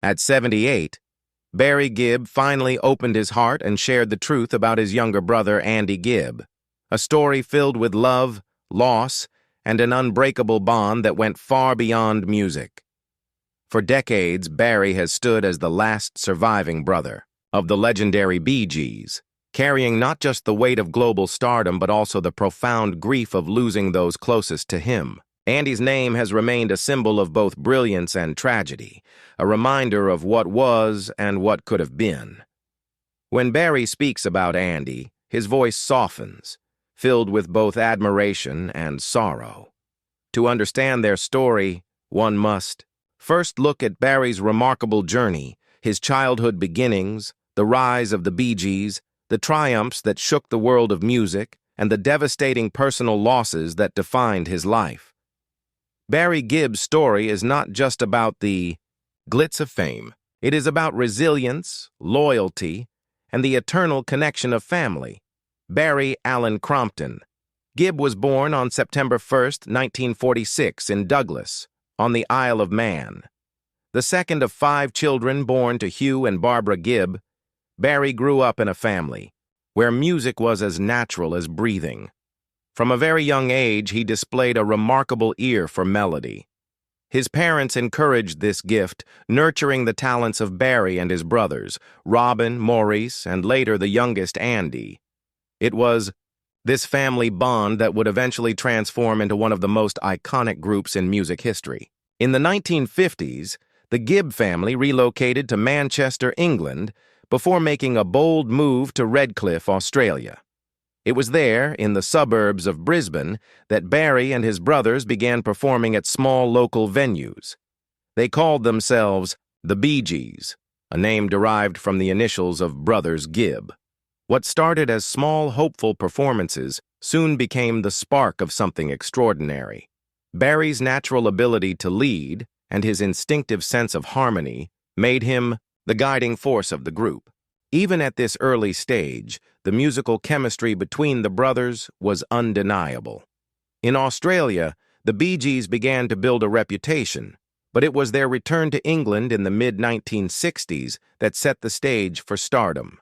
At 78, Barry Gibb finally opened his heart and shared the truth about his younger brother, Andy Gibb, a story filled with love, loss, and an unbreakable bond that went far beyond music. For decades, Barry has stood as the last surviving brother of the legendary Bee Gees, carrying not just the weight of global stardom but also the profound grief of losing those closest to him. Andy's name has remained a symbol of both brilliance and tragedy, a reminder of what was and what could have been. When Barry speaks about Andy, his voice softens, filled with both admiration and sorrow. To understand their story, one must first look at Barry's remarkable journey, his childhood beginnings, the rise of the Bee Gees, the triumphs that shook the world of music, and the devastating personal losses that defined his life. Barry Gibb's story is not just about the glitz of fame. It is about resilience, loyalty, and the eternal connection of family. Barry Allen Crompton. Gibb was born on September 1st, 1946, in Douglas, on the Isle of Man. The second of 5 children born to Hugh and Barbara Gibb, Barry grew up in a family where music was as natural as breathing. From a very young age, he displayed a remarkable ear for melody. His parents encouraged this gift, nurturing the talents of Barry and his brothers, Robin, Maurice, and later the youngest, Andy. It was this family bond that would eventually transform into one of the most iconic groups in music history. In the 1950s, the Gibb family relocated to Manchester, England, before making a bold move to Redcliffe, Australia. It was there, in the suburbs of Brisbane, that Barry and his brothers began performing at small local venues. They called themselves the Bee Gees, a name derived from the initials of Brothers Gibb. What started as small, hopeful performances soon became the spark of something extraordinary. Barry's natural ability to lead and his instinctive sense of harmony made him the guiding force of the group. Even at this early stage, the musical chemistry between the brothers was undeniable. In Australia, the Bee Gees began to build a reputation, but it was their return to England in the mid-1960s that set the stage for stardom.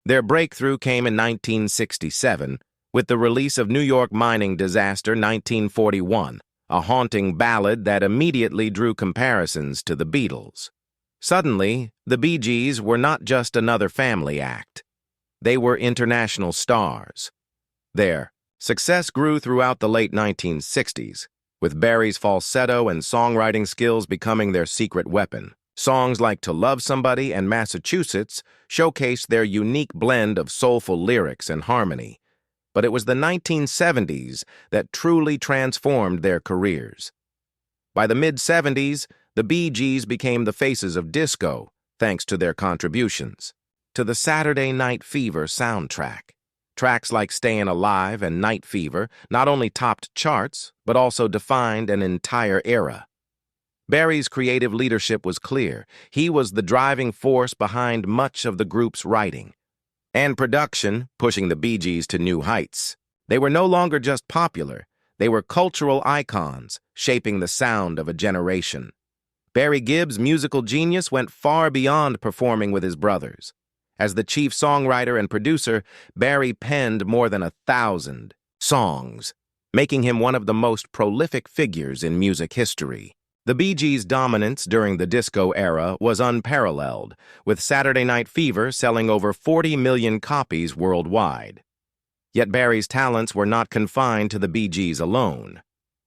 Their breakthrough came in 1967 with the release of New York mining disaster 1941, a haunting ballad that immediately drew comparisons to the Beatles. Suddenly, the Bee Gees were not just another family act. They were international stars. Their success grew throughout the late 1960s, with Barry's falsetto and songwriting skills becoming their secret weapon. Songs like To Love Somebody and Massachusetts showcased their unique blend of soulful lyrics and harmony. But it was the 1970s that truly transformed their careers. By the mid-70s, the Bee Gees became the faces of disco, thanks to their contributions to the Saturday Night Fever soundtrack. Tracks like Stayin' Alive and Night Fever not only topped charts, but also defined an entire era. Barry's creative leadership was clear. He was the driving force behind much of the group's writing and production, pushing the Bee Gees to new heights. They were no longer just popular. They were cultural icons, shaping the sound of a generation. Barry Gibb's musical genius went far beyond performing with his brothers. As the chief songwriter and producer, Barry penned more than 1,000 songs, making him one of the most prolific figures in music history. The Bee Gees' dominance during the disco era was unparalleled, with Saturday Night Fever selling over 40 million copies worldwide. Yet Barry's talents were not confined to the Bee Gees alone.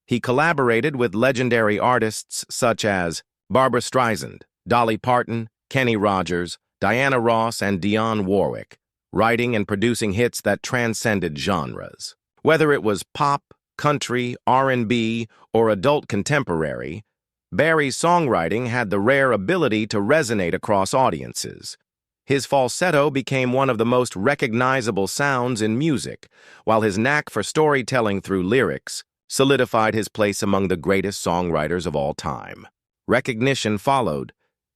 He collaborated with legendary artists such as Barbra Streisand, Dolly Parton, Kenny Rogers, Diana Ross, and Dionne Warwick, writing and producing hits that transcended genres. Whether it was pop, country, R&B, or adult contemporary, Barry's songwriting had the rare ability to resonate across audiences. His falsetto became one of the most recognizable sounds in music, while his knack for storytelling through lyrics solidified his place among the greatest songwriters of all time. Recognition followed.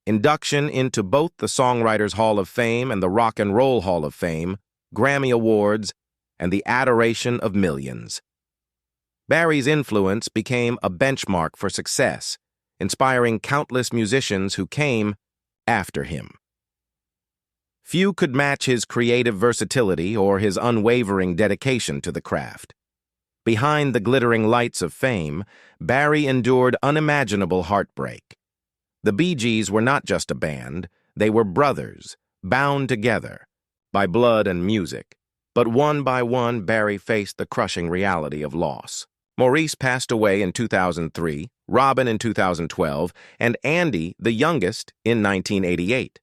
Induction into both the Songwriters Hall of Fame and the Rock and Roll Hall of Fame, Grammy Awards, and the adoration of millions. Barry's influence became a benchmark for success, inspiring countless musicians who came after him. Few could match his creative versatility or his unwavering dedication to the craft. Behind the glittering lights of fame, Barry endured unimaginable heartbreak. The Bee Gees were not just a band, they were brothers, bound together by blood and music. But one by one, Barry faced the crushing reality of loss. Maurice passed away in 2003, Robin in 2012, and Andy, the youngest, in 1988.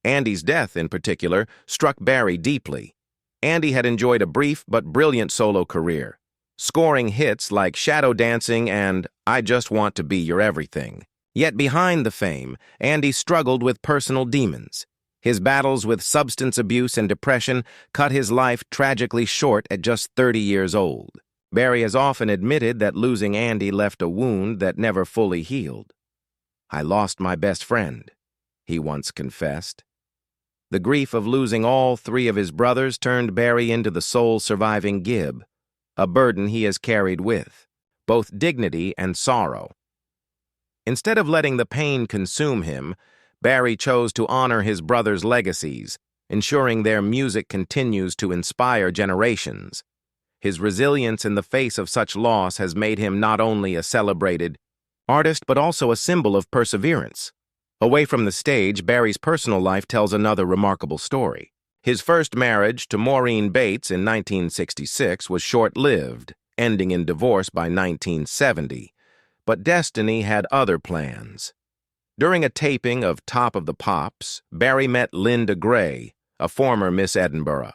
Andy's death, in particular, struck Barry deeply. Andy had enjoyed a brief but brilliant solo career, scoring hits like Shadow Dancing and I Just Want to Be Your Everything. Yet behind the fame, Andy struggled with personal demons. His battles with substance abuse and depression cut his life tragically short at just 30 years old. Barry has often admitted that losing Andy left a wound that never fully healed. "I lost my best friend," he once confessed. The grief of losing all three of his brothers turned Barry into the sole surviving Gibb, a burden he has carried with both dignity and sorrow. Instead of letting the pain consume him, Barry chose to honor his brothers' legacies, ensuring their music continues to inspire generations. His resilience in the face of such loss has made him not only a celebrated artist but also a symbol of perseverance. Away from the stage, Barry's personal life tells another remarkable story. His first marriage to Maureen Bates in 1966 was short-lived, ending in divorce by 1970. But destiny had other plans. During a taping of Top of the Pops, Barry met Linda Gray, a former Miss Edinburgh.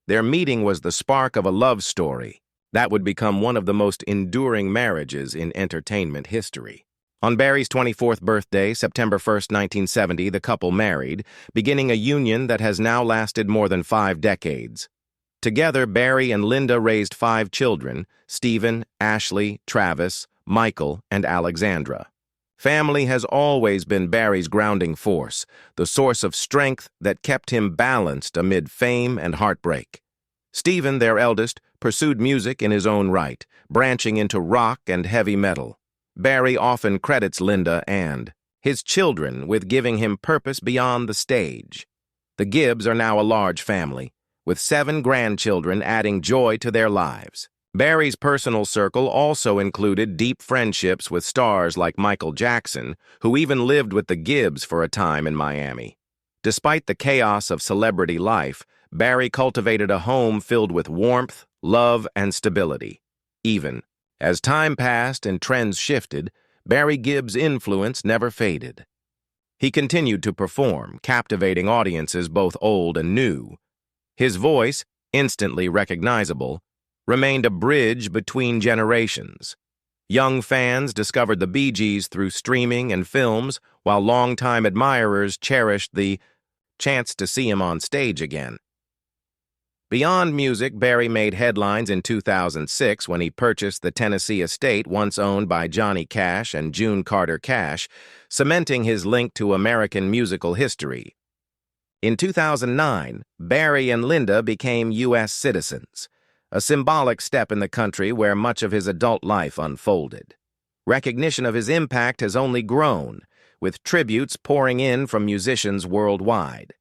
Their meeting was the spark of a love story that would become one of the most enduring marriages in entertainment history. On Barry's 24th birthday, September 1st, 1970, the couple married, beginning a union that has now lasted more than 5 decades. Together, Barry and Linda raised 5 children: Stephen, Ashley, Travis, Michael, and Alexandra. Family has always been Barry's grounding force, the source of strength that kept him balanced amid fame and heartbreak. Stephen, their eldest, pursued music in his own right, branching into rock and heavy metal. Barry often credits Linda and his children with giving him purpose beyond the stage. The Gibbs are now a large family, with 7 grandchildren adding joy to their lives. Barry's personal circle also included deep friendships with stars like Michael Jackson, who even lived with the Gibbs for a time in Miami. Despite the chaos of celebrity life, Barry cultivated a home filled with warmth, love, and stability. Even as time passed and trends shifted, Barry Gibb's influence never faded. He continued to perform, captivating audiences both old and new. His voice, instantly recognizable, remained a bridge between generations. Young fans discovered the Bee Gees through streaming and films, while longtime admirers cherished the chance to see him on stage again. Beyond music, Barry made headlines in 2006 when he purchased the Tennessee estate once owned by Johnny Cash and June Carter Cash, cementing his link to American musical history. In 2009, Barry and Linda became U.S. citizens, a symbolic step in the country where much of his adult life unfolded. Recognition of his impact has only grown, with tributes pouring in from musicians worldwide.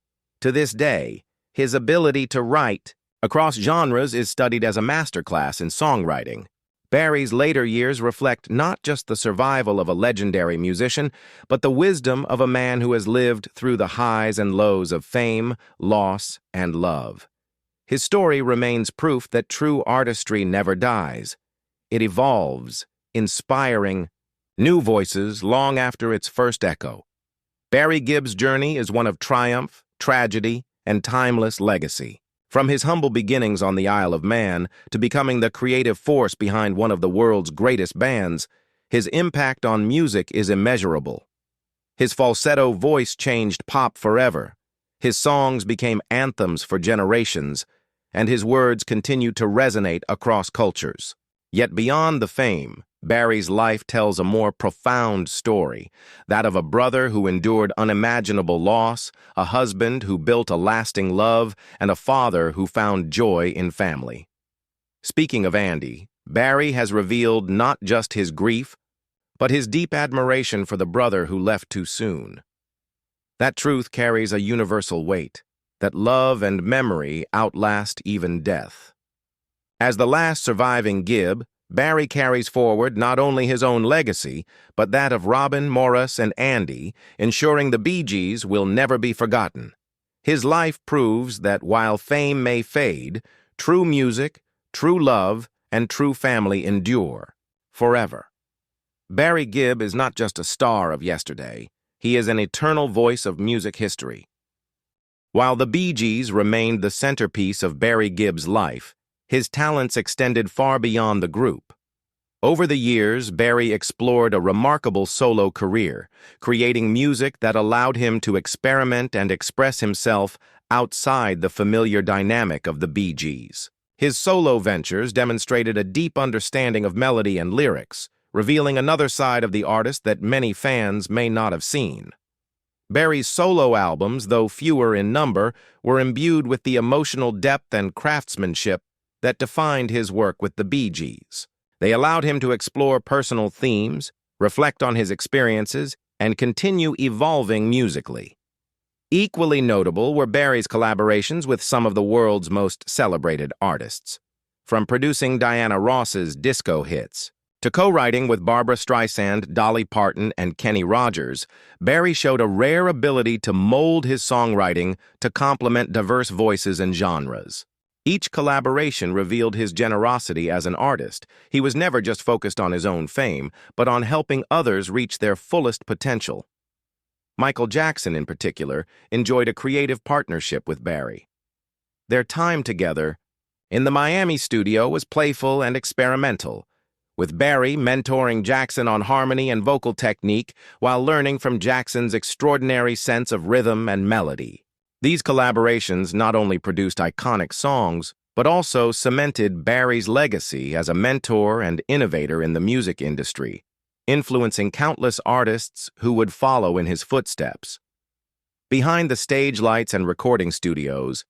To this day, his ability to write across genres is studied as a masterclass in songwriting. Barry's later years reflect not just the survival of a legendary musician, but the wisdom of a man who has lived through the highs and lows of fame, loss, and love. His story remains proof that true artistry never dies. It evolves, inspiring new voices long after its first echo. Barry Gibb's journey is one of triumph, tragedy, and timeless legacy. From his humble beginnings on the Isle of Man to becoming the creative force behind one of the world's greatest bands, his impact on music is immeasurable. His falsetto voice changed pop forever. His songs became anthems for generations, and his words continue to resonate across cultures. Yet beyond the fame, Barry's life tells a more profound story, that of a brother who endured unimaginable loss, a husband who built a lasting love, and a father who found joy in family. Speaking of Andy, Barry has revealed not just his grief, but his deep admiration for the brother who left too soon. That truth carries a universal weight, that love and memory outlast even death. As the last surviving Gibb, Barry carries forward not only his own legacy, but that of Robin, Morris, and Andy, ensuring the Bee Gees will never be forgotten. His life proves that while fame may fade, true music, true love, and true family endure forever. Barry Gibb is not just a star of yesterday, he is an eternal voice of music history. While the Bee Gees remained the centerpiece of Barry Gibb's life, his talents extended far beyond the group. Over the years, Barry explored a remarkable solo career, creating music that allowed him to experiment and express himself outside the familiar dynamic of the Bee Gees. His solo ventures demonstrated a deep understanding of melody and lyrics, revealing another side of the artist that many fans may not have seen. Barry's solo albums, though fewer in number, were imbued with the emotional depth and craftsmanship that defined his work with the Bee Gees. They allowed him to explore personal themes, reflect on his experiences, and continue evolving musically. Equally notable were Barry's collaborations with some of the world's most celebrated artists. From producing Diana Ross's disco hits to co-writing with Barbra Streisand, Dolly Parton, and Kenny Rogers, Barry showed a rare ability to mold his songwriting to complement diverse voices and genres. Each collaboration revealed his generosity as an artist. He was never just focused on his own fame, but on helping others reach their fullest potential. Michael Jackson, in particular, enjoyed a creative partnership with Barry. Their time together in the Miami studio was playful and experimental, with Barry mentoring Jackson on harmony and vocal technique while learning from Jackson's extraordinary sense of rhythm and melody. These collaborations not only produced iconic songs, but also cemented Barry's legacy as a mentor and innovator in the music industry, influencing countless artists who would follow in his footsteps. Behind the stage lights and recording studios,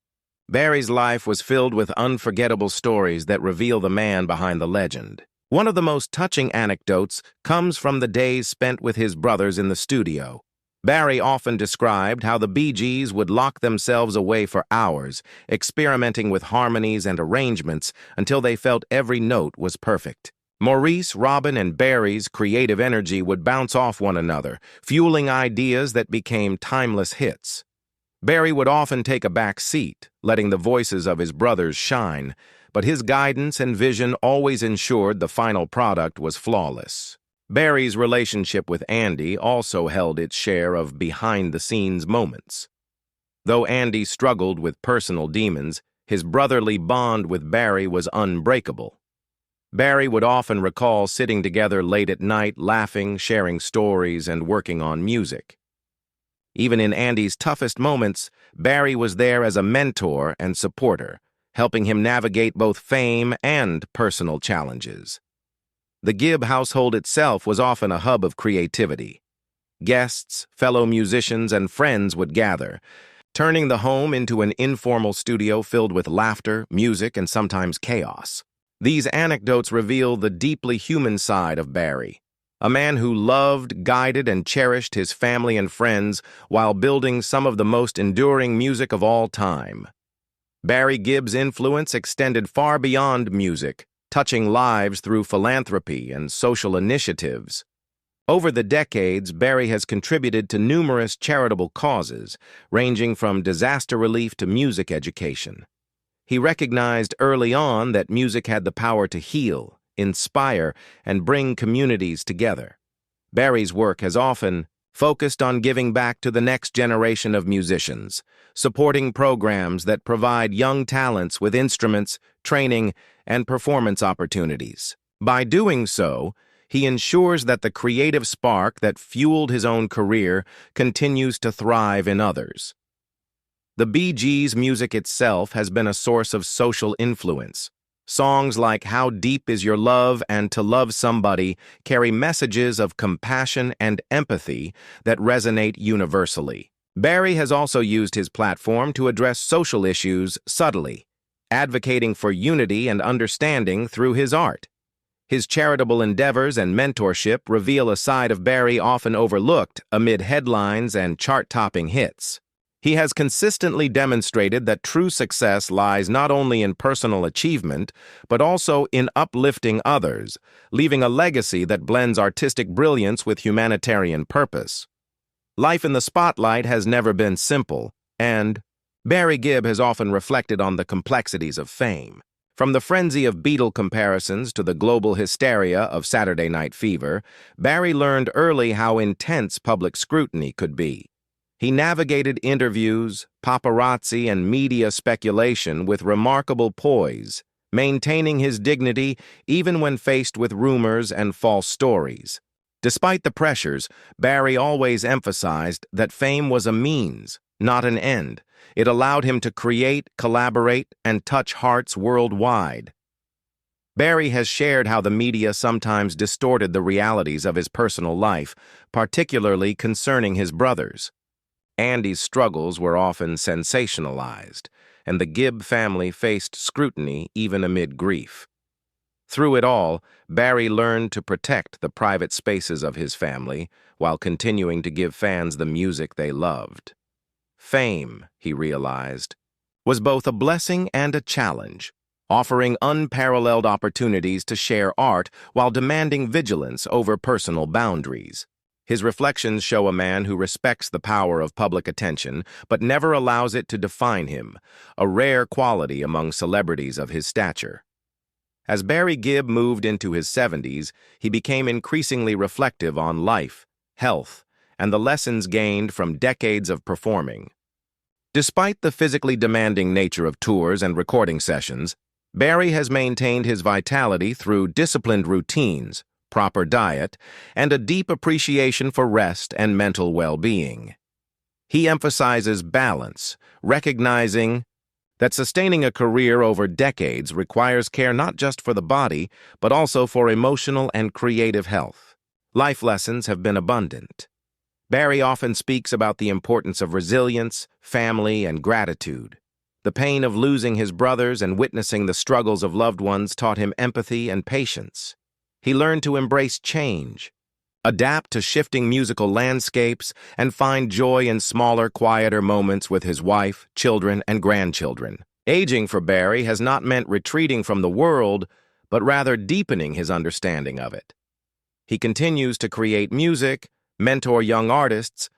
Barry's life was filled with unforgettable stories that reveal the man behind the legend. One of the most touching anecdotes comes from the days spent with his brothers in the studio. Barry often described how the Bee Gees would lock themselves away for hours, experimenting with harmonies and arrangements until they felt every note was perfect. Maurice, Robin, and Barry's creative energy would bounce off one another, fueling ideas that became timeless hits. Barry would often take a back seat, letting the voices of his brothers shine, but his guidance and vision always ensured the final product was flawless. Barry's relationship with Andy also held its share of behind-the-scenes moments. Though Andy struggled with personal demons, his brotherly bond with Barry was unbreakable. Barry would often recall sitting together late at night, laughing, sharing stories, and working on music. Even in Andy's toughest moments, Barry was there as a mentor and supporter, helping him navigate both fame and personal challenges. The Gibb household itself was often a hub of creativity. Guests, fellow musicians, and friends would gather, turning the home into an informal studio filled with laughter, music, and sometimes chaos. These anecdotes reveal the deeply human side of Barry, a man who loved, guided, and cherished his family and friends while building some of the most enduring music of all time. Barry Gibb's influence extended far beyond music, touching lives through philanthropy and social initiatives. Over the decades, Barry has contributed to numerous charitable causes, ranging from disaster relief to music education. He recognized early on that music had the power to heal, inspire, and bring communities together. Barry's work has often focused on giving back to the next generation of musicians, supporting programs that provide young talents with instruments, training, and performance opportunities. By doing so, he ensures that the creative spark that fueled his own career continues to thrive in others. The Bee Gees' music itself has been a source of social influence. Songs like How Deep Is Your Love and To Love Somebody carry messages of compassion and empathy that resonate universally. Barry has also used his platform to address social issues subtly, advocating for unity and understanding through his art. His charitable endeavors and mentorship reveal a side of Barry often overlooked amid headlines and chart-topping hits. He has consistently demonstrated that true success lies not only in personal achievement, but also in uplifting others, leaving a legacy that blends artistic brilliance with humanitarian purpose. Life in the spotlight has never been simple, and Barry Gibb has often reflected on the complexities of fame. From the frenzy of Beatle comparisons to the global hysteria of Saturday Night Fever, Barry learned early how intense public scrutiny could be. He navigated interviews, paparazzi, and media speculation with remarkable poise, maintaining his dignity even when faced with rumors and false stories. Despite the pressures, Barry always emphasized that fame was a means, not an end. It allowed him to create, collaborate, and touch hearts worldwide. Barry has shared how the media sometimes distorted the realities of his personal life, particularly concerning his brothers. Andy's struggles were often sensationalized, and the Gibb family faced scrutiny even amid grief. Through it all, Barry learned to protect the private spaces of his family while continuing to give fans the music they loved. Fame, he realized, was both a blessing and a challenge, offering unparalleled opportunities to share art while demanding vigilance over personal boundaries. His reflections show a man who respects the power of public attention but never allows it to define him, a rare quality among celebrities of his stature. As Barry Gibb moved into his 70s, he became increasingly reflective on life, health, and the lessons gained from decades of performing. Despite the physically demanding nature of tours and recording sessions, Barry has maintained his vitality through disciplined routines, proper diet, and a deep appreciation for rest and mental well-being. He emphasizes balance, recognizing that sustaining a career over decades requires care not just for the body, but also for emotional and creative health. Life lessons have been abundant. Barry often speaks about the importance of resilience, family, and gratitude. The pain of losing his brothers and witnessing the struggles of loved ones taught him empathy and patience. He learned to embrace change, adapt to shifting musical landscapes, and find joy in smaller, quieter moments with his wife, children, and grandchildren. Aging for Barry has not meant retreating from the world, but rather deepening his understanding of it. He continues to create music, mentor young artists,